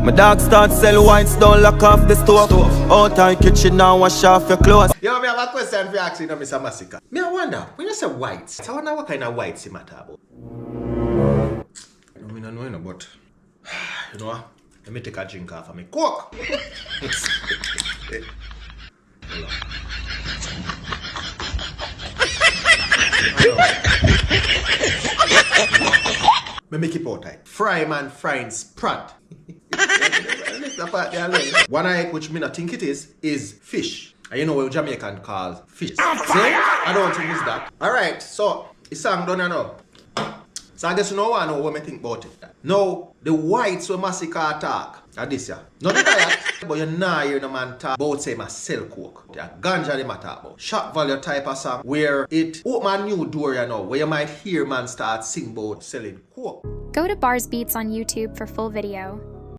My dog start sell whites, don't lock off the stove. Out of kitchen now, wash off your clothes. Yo, me have a question for you asking Mr. Masicka. Me I wonder, when you say whites, I wonder what kind of whites you matter about. I don't know, but you know what? Let me take a drink off of me coke. Me make it out tight. Fry man frying sprat. One eye which me not think it is fish. And you know what Jamaican call fish. See? I don't think it's that. Alright, so it's song done now. So I guess you know what I think about it. Now, the whites when Masicka talk are this yeah. Not that, but you nah hear no man talk about say my sell coke. The ganja they talk about. Shock value type of song where it open a new door you know, where you might hear man start sing about selling coke. Go to Bars Beats on YouTube for full video.